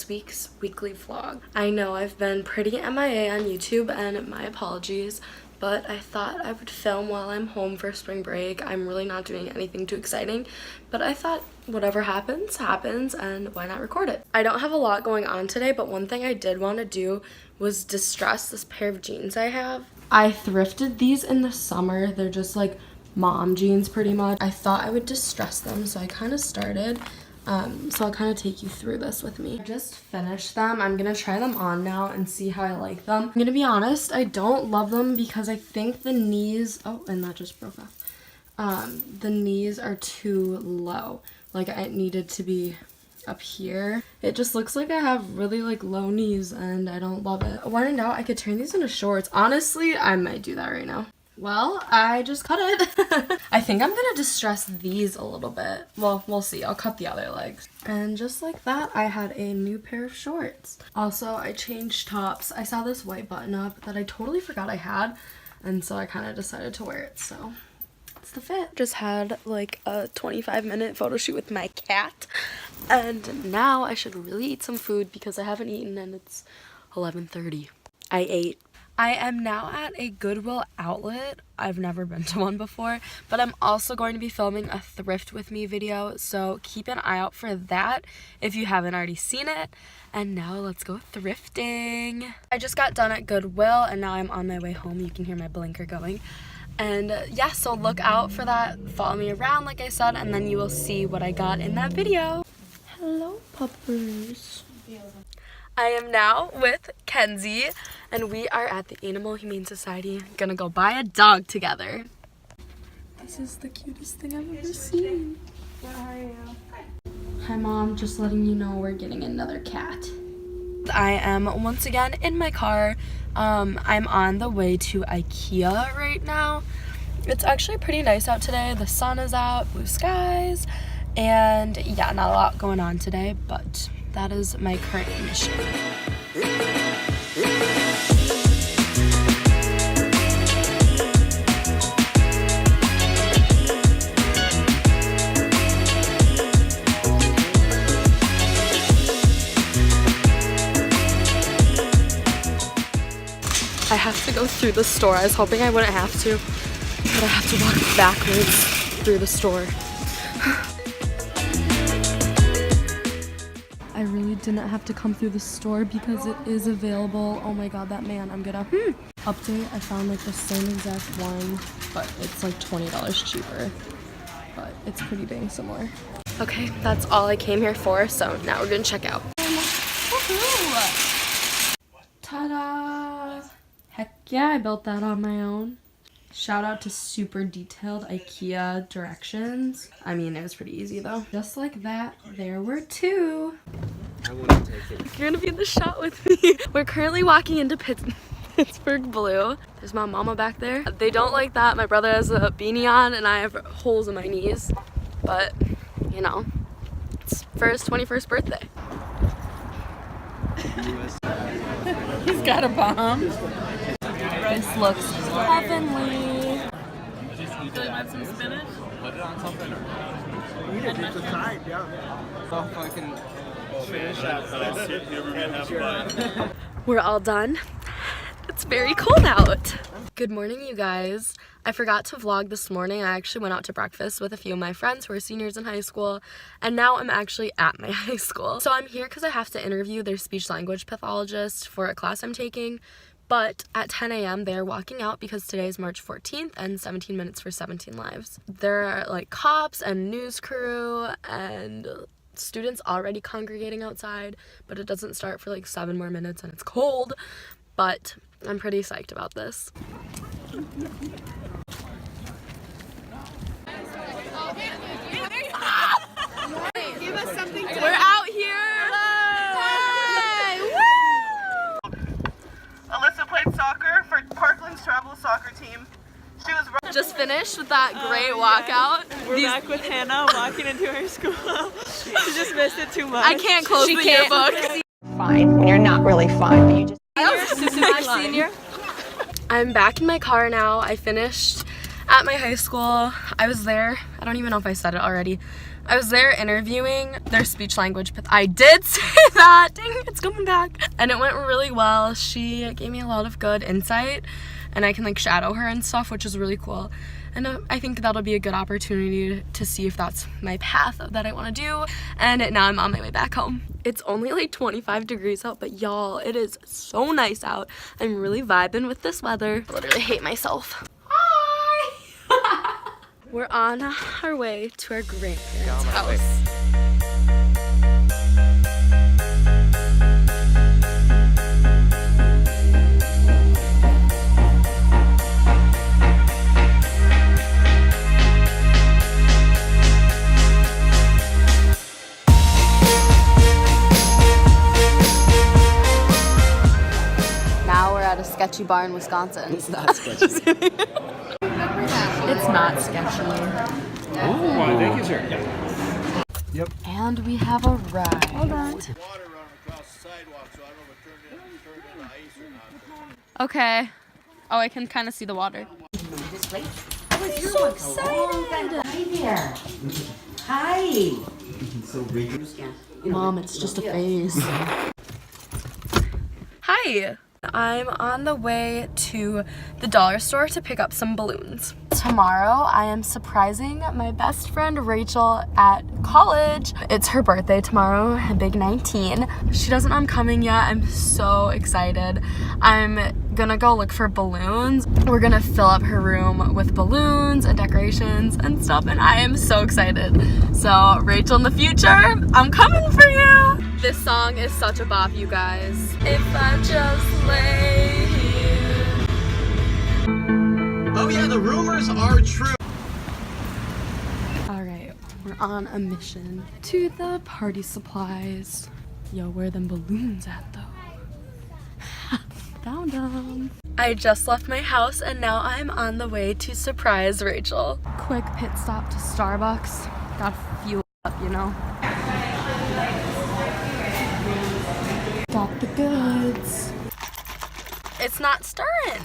week's weekly vlog. I know I've been pretty MIA on YouTube, and my apologies, but I thought I would film while I'm home for spring break. I'm really not doing anything too exciting, but I thought whatever happens, happens, and why not record it? I don't have a lot going on today, but one thing I did want to do was distress this pair of jeans I have. I thrifted these in the summer. They're just like mom jeans pretty much. I thought I would distress them, so I kind of started. So I'll kind of take you through this with me. I just finished them. I'm gonna try them on now and see how I like them. I'm gonna be honest, I don't love them because I think the knees, oh, and that just broke off. The knees are too low. Like, it needed to be up here. It just looks like I have really like low knees and I don't love it. When in doubt, I could turn these into shorts. Honestly, I might do that right now. Well, I just cut it. I think I'm gonna distress these a little bit. Well, we'll see. I'll cut the other legs. And just like that, I had a new pair of shorts. Also, I changed tops. I saw this white button up that I totally forgot I had, and so I kind of decided to wear it, so it's the fit. Just had like a 25-minute photo shoot with my cat, and now I should really eat some food because I haven't eaten and it's 11:30. I ate. I am now at a Goodwill outlet. I've never been to one before, but I'm also going to be filming a thrift with me video, so keep an eye out for that if you haven't already seen it. And now let's go thrifting. I just got done at Goodwill and now I'm on my way home. You can hear my blinker going. And yeah, so look out for that. Follow me around like I said, and then you will see what I got in that video. Hello, puppers. I am now with Kenzie, and we are at the Animal Humane Society, gonna go buy a dog together. This is the cutest thing I've ever seen. How are you? Hi Mom, just letting you know we're getting another cat. I am once again in my car. I'm on the way to IKEA right now. It's actually pretty nice out today. The sun is out, blue skies, and yeah, not a lot going on today, but that is my current mission. I have to go through the store. I was hoping I wouldn't have to, but I have to walk backwards through the store. I really didn't have to come through the store because it is available. Oh my god, that man, I'm gonna update. I found like the same exact one, but it's like $20 cheaper, but it's pretty dang similar. Okay, that's all I came here for, so now we're gonna check out. Ta-da! Heck yeah, I built that on my own. Shout out to super detailed IKEA directions. I mean, it was pretty easy though. Just like that, there were two. I want to take it. You're gonna be in the shot with me. We're currently walking into Pittsburgh Blue. There's my mama back there. They don't like that. My brother has a beanie on and I have holes in my knees. But, you know, it's for his 21st birthday. He's got a bomb. This looks heavenly. Really want some spinach? Put it on something. We did it the time, yeah. So fucking finish up, but I sit here and have fun. We're all done. It's very cold out. Good morning, you guys. I forgot to vlog this morning. I actually went out to breakfast with a few of my friends who are seniors in high school, and now I'm actually at my high school. So I'm here because I have to interview their speech language pathologist for a class I'm taking. But at 10 a.m. they're walking out because today is March 14th and 17 minutes for 17 lives. There are like cops and news crew and students already congregating outside, but it doesn't start for like 7 more minutes and it's cold. But I'm pretty psyched about this. Give us something to We're out here! Alyssa played soccer for Parkland's travel soccer team. She was Just finished with that great walkout. We're back with Hannah walking into her school. She just missed it too much. I can't close the yearbook. Fine when you're not really fine, but you just I'm back in my car now. I finished at my high school. I was there, I don't even know if I said it already. I was there interviewing their speech language, but I did say that, dang it, it's coming back. And it went really well. She gave me a lot of good insight and I can like shadow her and stuff, which is really cool. And I think that'll be a good opportunity to see if that's my path that I want to do. And now I'm on my way back home. It's only like 25 degrees out, but y'all, it is so nice out. I'm really vibing with this weather. I literally hate myself. Hi! We're on our way to our grandparents' house. Sketchy bar in Wisconsin. It's not sketchy. It's not sketchy. Oh, thank you, sir. Yep. And we have a ride. Hold on. Water running across the sidewalk, so I don't know if it turned into ice or not. Okay. Oh, I can kind of see the water. I'm so excited. Hi there. Hi. Mom, it's just a phase. Hi. I'm on the way to the dollar store to pick up some balloons. Tomorrow, I am surprising my best friend Rachel at college. It's her birthday tomorrow, a big 19. She doesn't know I'm coming yet. I'm so excited. I'm gonna go look for balloons. We're gonna fill up her room with balloons and decorations and stuff, and I am so excited. So, Rachel in the future, I'm coming for you! This song is such a bop, you guys. If I just lay here. Oh yeah, the rumors are true. Alright, we're on a mission to the party supplies. Yo, where them balloons at though? Found them. I just left my house and now I'm on the way to surprise Rachel. Quick pit stop to Starbucks. Gotta fuel up, you know? Got the goods. It's not stirring.